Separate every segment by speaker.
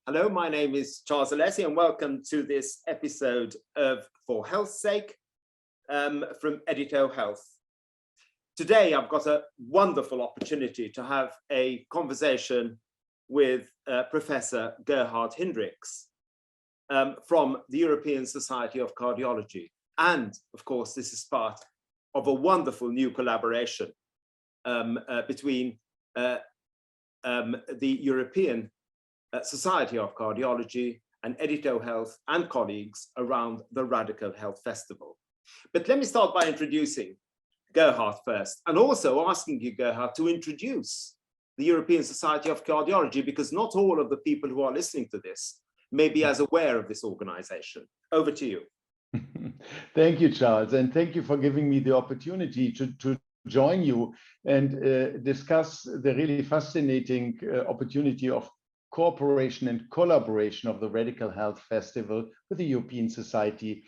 Speaker 1: Hello, my name is Charles Alessi and welcome to this episode of For Health's Sake from Edito Health. Today, I've got a wonderful opportunity to have a conversation with Professor Gerhard Hindricks from the European Society of Cardiology. And of course, this is part of a wonderful new collaboration between the European Society of Cardiology and Edito Health and colleagues around the Radical Health Festival. But let me start by introducing Gerhard first, and also asking you, Gerhard, to introduce the European Society of Cardiology, because not all of the people who are listening to this may be as aware of this organization. Over to you.
Speaker 2: Thank you, Charles, and thank you for giving me the opportunity to join you and discuss the really fascinating opportunity of cooperation and collaboration of the Radical Health Festival with the European Society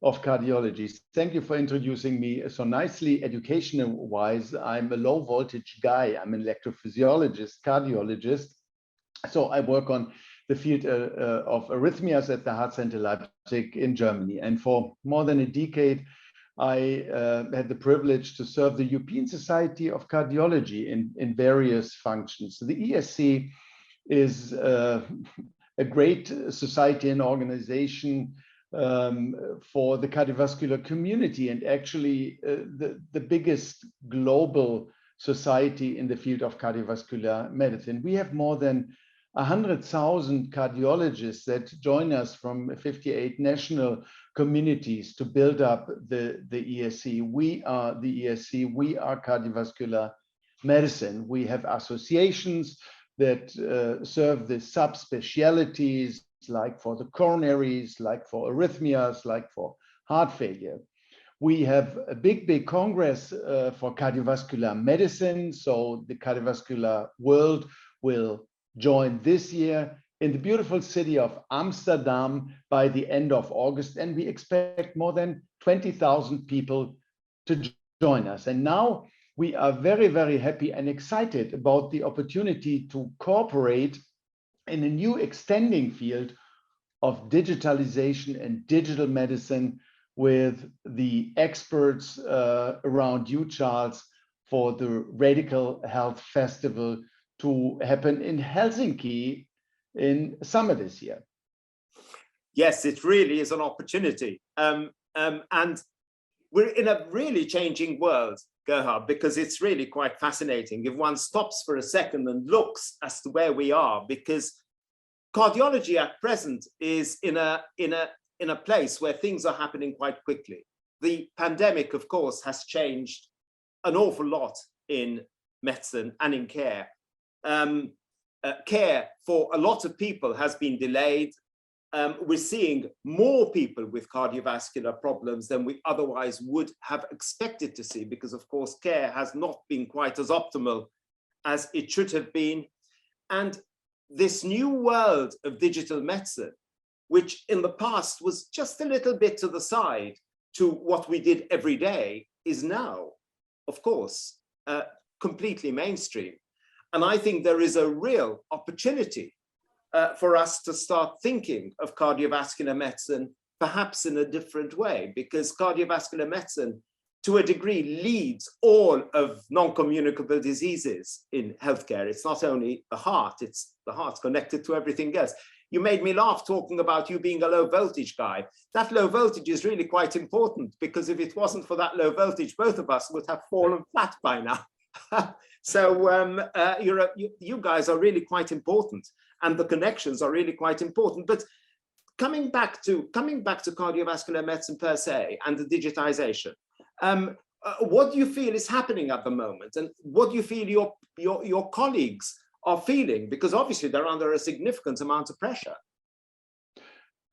Speaker 2: of Cardiology. Thank you for introducing me so nicely. Educational-wise, I'm a low voltage guy. I'm an electrophysiologist, cardiologist. So I work on the field of arrhythmias at the Heart Center Leipzig in Germany. And for more than a decade, I had the privilege to serve the European Society of Cardiology in various functions. So the ESC is a great society and organization for the cardiovascular community, and actually the biggest global society in the field of cardiovascular medicine. We have more than 100,000 cardiologists that join us from 58 national communities to build up the ESC. We are the ESC, we are cardiovascular medicine. We have associations that serve the subspecialties, like for the coronaries, like for arrhythmias, like for heart failure. We have a big congress for cardiovascular medicine. So the cardiovascular world will join this year in the beautiful city of Amsterdam by the end of August. And we expect more than 20,000 people to join us. And now we are very happy and excited about the opportunity to cooperate in a new extending field of digitalization and digital medicine with the experts around you, Charles, for the Radical Health Festival to happen in Helsinki in summer this year.
Speaker 1: Yes, it really is an opportunity. And we're in a really changing world, Gerhard, because it's really quite fascinating if one stops for a second and looks as to where we are, because cardiology at present is in a place where things are happening quite quickly. The pandemic, of course, has changed an awful lot in medicine and in care. Care for a lot of people has been delayed. We're seeing more people with cardiovascular problems than we otherwise would have expected to see, because of course care has not been quite as optimal as it should have been. And this new world of digital medicine, which in the past was just a little bit to the side to what we did every day, is now, of course, completely mainstream. And I think there is a real opportunity for us to start thinking of cardiovascular medicine perhaps in a different way, because cardiovascular medicine, to a degree, leads all of non-communicable diseases in healthcare. It's not only the heart, it's the heart's connected to everything else. You made me laugh talking about you being a low voltage guy. That low voltage is really quite important, because if it wasn't for that low voltage, both of us would have fallen flat by now. So you guys are really quite important, and the connections are really quite important. But coming back to cardiovascular medicine per se and the digitization, what do you feel is happening at the moment, and what do you feel your colleagues are feeling? Because obviously they're under a significant amount of pressure.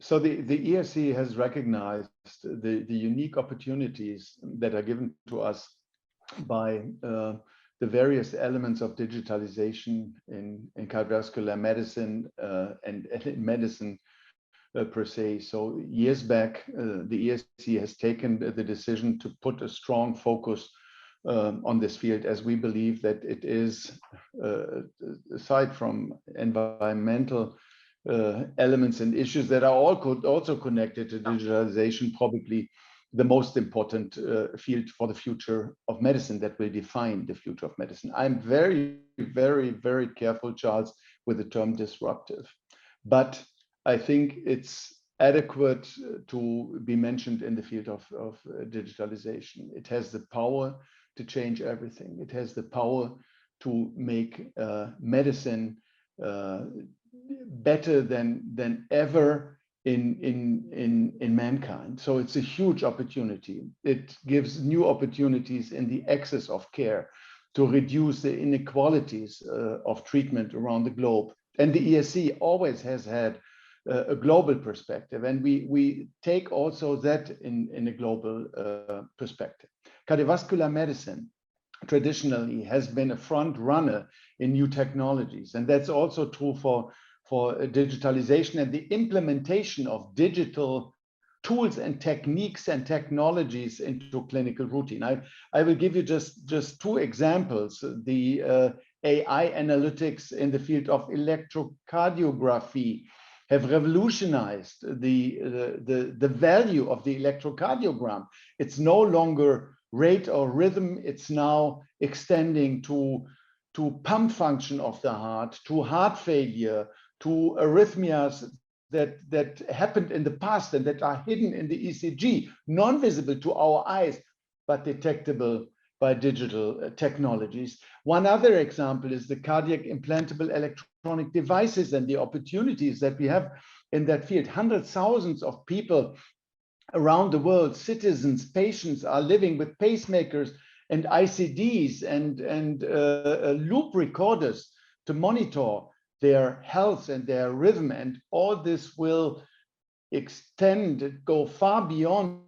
Speaker 2: So the ESC has recognized the unique opportunities that are given to us by the various elements of digitalization in cardiovascular medicine and in medicine per se. So years back, the ESC has taken the decision to put a strong focus on this field, as we believe that it is, aside from environmental elements and issues that are also connected to digitalization, probably the most important field for the future of medicine that will define the future of medicine. I'm very, very, very careful, Charles, with the term disruptive, but I think it's adequate to be mentioned in the field of digitalization. It has the power to change everything. It has the power to make medicine better than ever in mankind. So it's a huge opportunity. It gives new opportunities in the access of care to reduce the inequalities of treatment around the globe. And the ESC always has had a global perspective, and we take also that in a global perspective. Cardiovascular medicine traditionally has been a front runner in new technologies, and that's also true for digitalization and the implementation of digital tools and techniques and technologies into clinical routine. I will give you just two examples. The AI analytics in the field of electrocardiography have revolutionized the value of the electrocardiogram. It's no longer rate or rhythm, it's now extending to pump function of the heart, to heart failure, to arrhythmias that happened in the past and that are hidden in the ECG, non-visible to our eyes, but detectable by digital technologies. One other example is the cardiac implantable electronic devices and the opportunities that we have in that field. Hundreds, thousands of people around the world, citizens, patients, are living with pacemakers and ICDs and loop recorders to monitor their health and their rhythm, and all this will go far beyond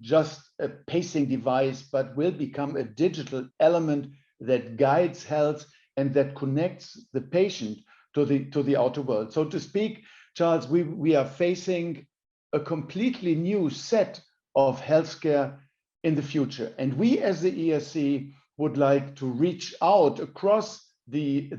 Speaker 2: just a pacing device, but will become a digital element that guides health and that connects the patient to the outer world. So to speak, Charles, we are facing a completely new set of healthcare in the future, and we as the ESC would like to reach out across the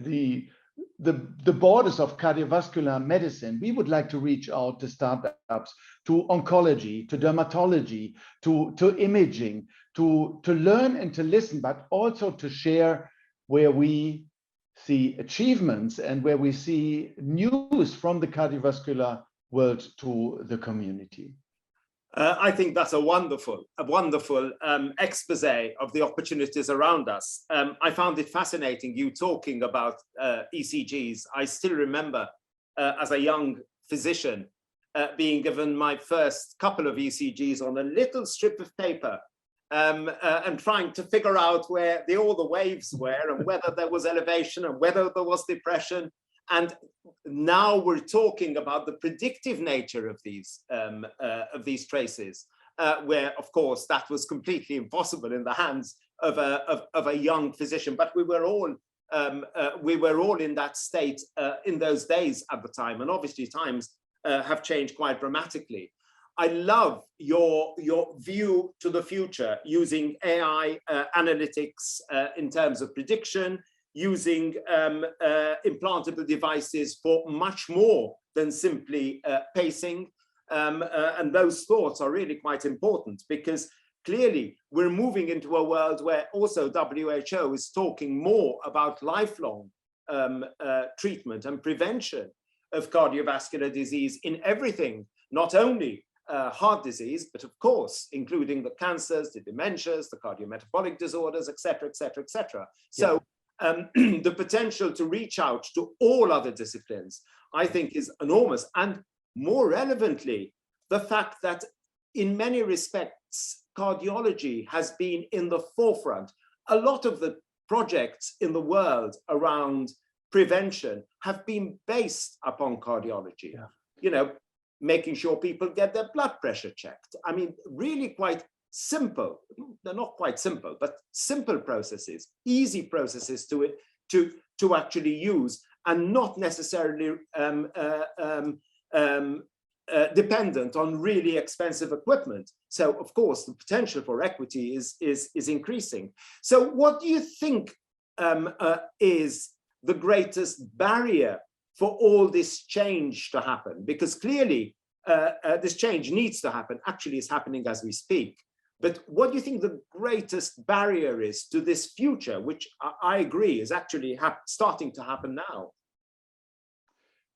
Speaker 2: borders of cardiovascular medicine. We would like to reach out to startups, to oncology, to dermatology, to imaging, to learn and to listen, but also to share where we see achievements and where we see news from the cardiovascular world to the community.
Speaker 1: I think that's a wonderful expose of the opportunities around us. I found it fascinating you talking about ECGs. I still remember as a young physician being given my first couple of ECGs on a little strip of paper and trying to figure out where all the waves were and whether there was elevation and whether there was depression. And now we're talking about the predictive nature of these traces, where, of course, that was completely impossible in the hands of a young physician. But we were all in that state in those days at the time, and obviously times have changed quite dramatically. I love your view to the future using AI analytics in terms of prediction, using implantable devices for much more than simply pacing. And those thoughts are really quite important, because clearly we're moving into a world where also WHO is talking more about lifelong treatment and prevention of cardiovascular disease in everything, not only heart disease, but of course, including the cancers, the dementias, the cardiometabolic disorders, etc., etc., etc. So the potential to reach out to all other disciplines, I think, is enormous. And more relevantly, the fact that in many respects, cardiology has been in the forefront. A lot of the projects in the world around prevention have been based upon cardiology. You know, making sure people get their blood pressure checked. I mean, really quite simple. They're not quite simple, but simple processes, easy processes to actually use, and not necessarily dependent on really expensive equipment. So of course the potential for equity is increasing. So what do you think is the greatest barrier for all this change to happen? Because clearly this change needs to happen, actually is happening as we speak. But what do you think the greatest barrier is to this future, which I agree is actually starting to happen now?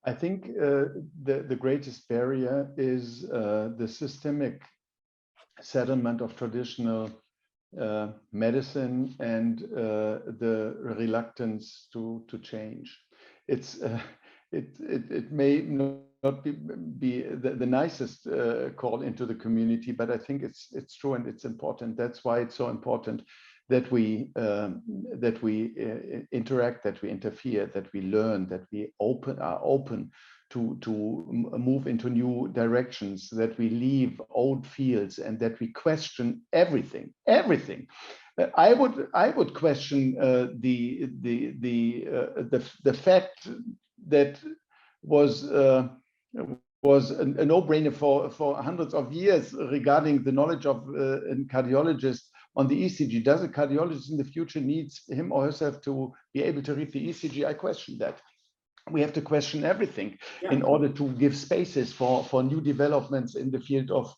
Speaker 2: I think the greatest barrier is the systemic settlement of traditional medicine and the reluctance to change. It may not be the nicest call into the community, but I think it's true and it's important. That's why it's so important that we interact, that we interfere, that we learn, that we are open to move into new directions, that we leave old fields, and that we question everything. I would question the fact that was a no-brainer for hundreds of years regarding the knowledge of a cardiologist on the ECG. Does a cardiologist in the future needs him or herself to be able to read the ECG? I question that. We have to question everything in order to give spaces for new developments in the field of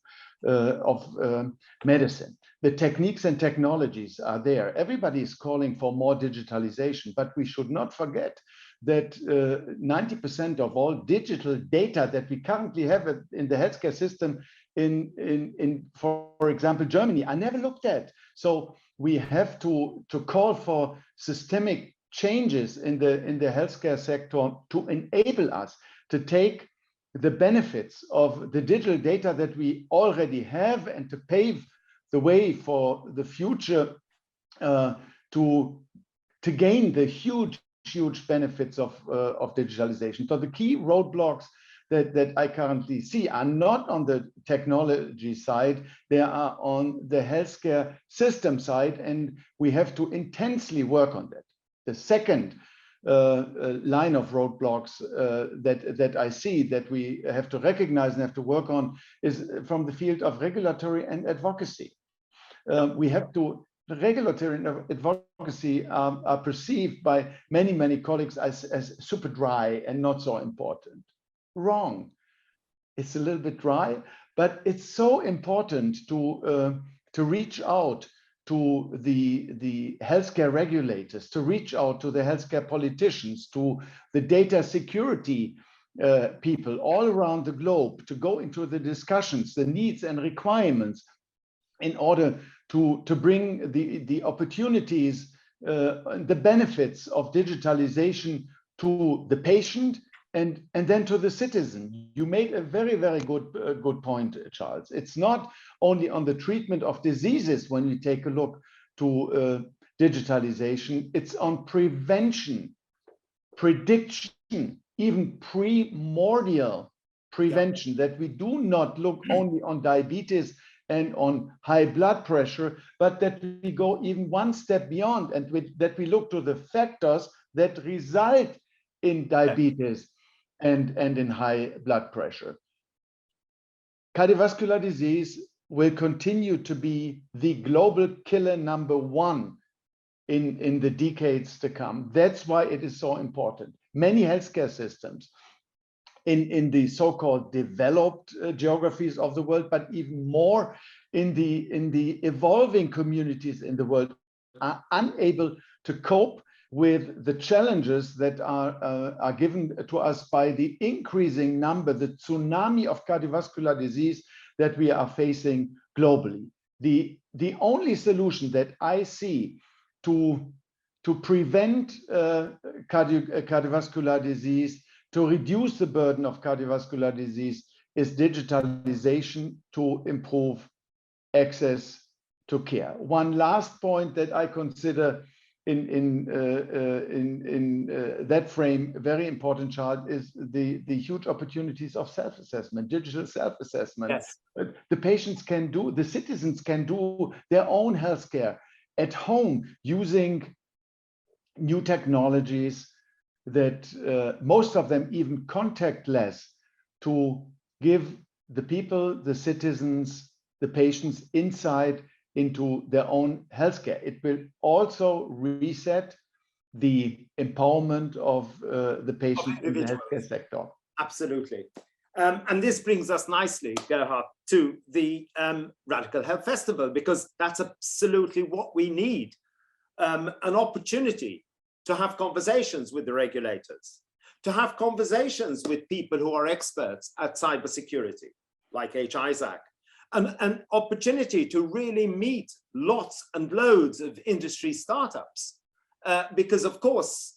Speaker 2: medicine. The techniques and technologies are there. Everybody is calling for more digitalization, but we should not forget that 90% of all digital data that we currently have in the healthcare system in for example, Germany, are never looked at. So we have to call for systemic changes in the healthcare sector to enable us to take the benefits of the digital data that we already have and to pave the way for the future to gain the huge benefits of digitalization. So the key roadblocks that I currently see are not on the technology side, they are on the healthcare system side, and we have to intensely work on that. The second line of roadblocks that I see that we have to recognize and have to work on is from the field of regulatory and advocacy. We have to, the regulatory and advocacy are perceived by many colleagues as super dry and not so important. Wrong. It's a little bit dry, but it's so important to reach out to the healthcare regulators, to reach out to the healthcare politicians, to the data security people all around the globe, to go into the discussions, the needs and requirements in order to bring the opportunities, the benefits of digitalization to the patient and then to the citizen. You made a very good point, Charles. It's not only on the treatment of diseases when we take a look to digitalization, it's on prevention, prediction, even primordial prevention, that we do not look only on diabetes and on high blood pressure, but that we go even one step beyond and that we look to the factors that result in diabetes and in high blood pressure. Cardiovascular disease will continue to be the global killer #1 in the decades to come. That's why it is so important. Many healthcare systems in the so-called developed geographies of the world, but even more in the evolving communities in the world, are unable to cope with the challenges that are given to us by the increasing number, the tsunami of cardiovascular disease that we are facing globally. The only solution that I see to prevent cardiovascular disease, to reduce the burden of cardiovascular disease, is digitalization to improve access to care. One last point that I consider in that frame very important, Gerhard, is the huge opportunities of self-assessment, digital self-assessment.
Speaker 1: Yes.
Speaker 2: The patients can do, the citizens can do their own healthcare at home using new technologies that most of them even contactless, to give the people, the citizens, the patients insight into their own healthcare. It will also reset the empowerment of the patient in the healthcare sector.
Speaker 1: Absolutely. And this brings us nicely, Gerhard, to the Radical Health Festival, because that's absolutely what we need, an opportunity to have conversations with the regulators, to have conversations with people who are experts at cybersecurity, like H. Isaac, an opportunity to really meet lots and loads of industry startups. Because of course,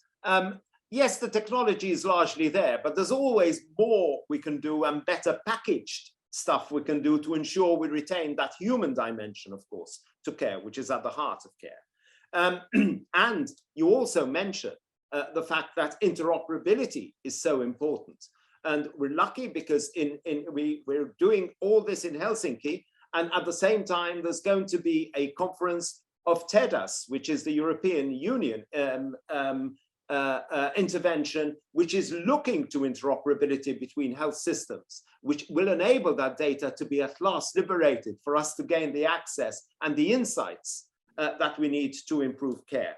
Speaker 1: yes, the technology is largely there, but there's always more we can do and better packaged stuff we can do to ensure we retain that human dimension, of course, to care, which is at the heart of care. And you also mentioned the fact that interoperability is so important. And we're lucky because we're doing all this in Helsinki, and at the same time, there's going to be a conference of TEDAS, which is the European Union intervention, which is looking to interoperability between health systems, which will enable that data to be at last liberated for us to gain the access and the insights that we need to improve care.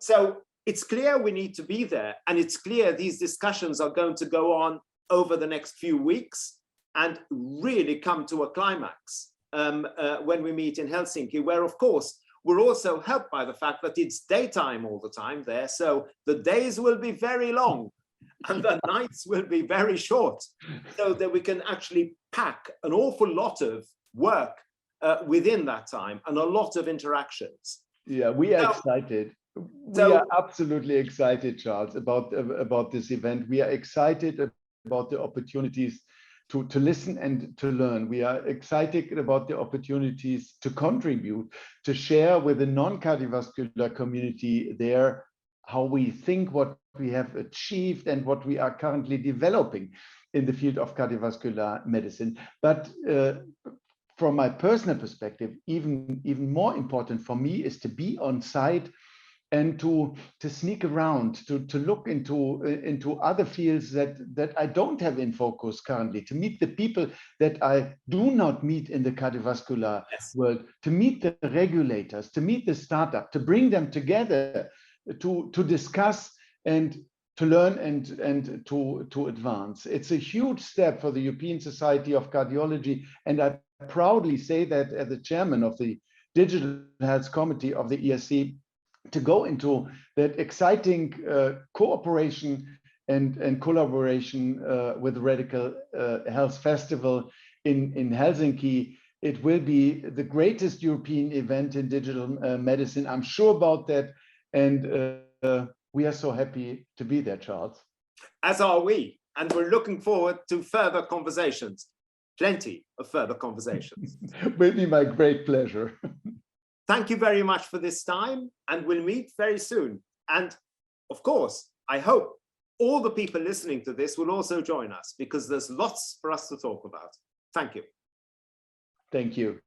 Speaker 1: So it's clear we need to be there, and it's clear these discussions are going to go on over the next few weeks and really come to a climax when we meet in Helsinki, where of course we're also helped by the fact that it's daytime all the time there, so the days will be very long and the nights will be very short, so that we can actually pack an awful lot of work within that time and a lot of interactions.
Speaker 2: Yeah, we are excited. We are absolutely excited, Charles, about this event. We are excited about the opportunities to listen and to learn. We are excited about the opportunities to contribute, to share with the non-cardiovascular community there how we think, what we have achieved, and what we are currently developing in the field of cardiovascular medicine. But from my personal perspective, even more important for me is to be on site and to sneak around, to look into other fields that I don't have in focus currently, to meet the people that I do not meet in the cardiovascular world, to meet the regulators, to meet the startup, to bring them together, to discuss and to learn and to advance. It's a huge step for the European Society of Cardiology, and I proudly say that as the chairman of the Digital Health Committee of the ESC, to go into that exciting cooperation and collaboration with the Radical Health Festival in Helsinki. It will be the greatest European event in digital medicine. I'm sure about that. And we are so happy to be there, Charles.
Speaker 1: As are we. And we're looking forward to further conversations. Plenty of further conversations.
Speaker 2: Will be my great pleasure.
Speaker 1: Thank you very much for this time, and we'll meet very soon. And of course, I hope all the people listening to this will also join us, because there's lots for us to talk about. Thank you.
Speaker 2: Thank you.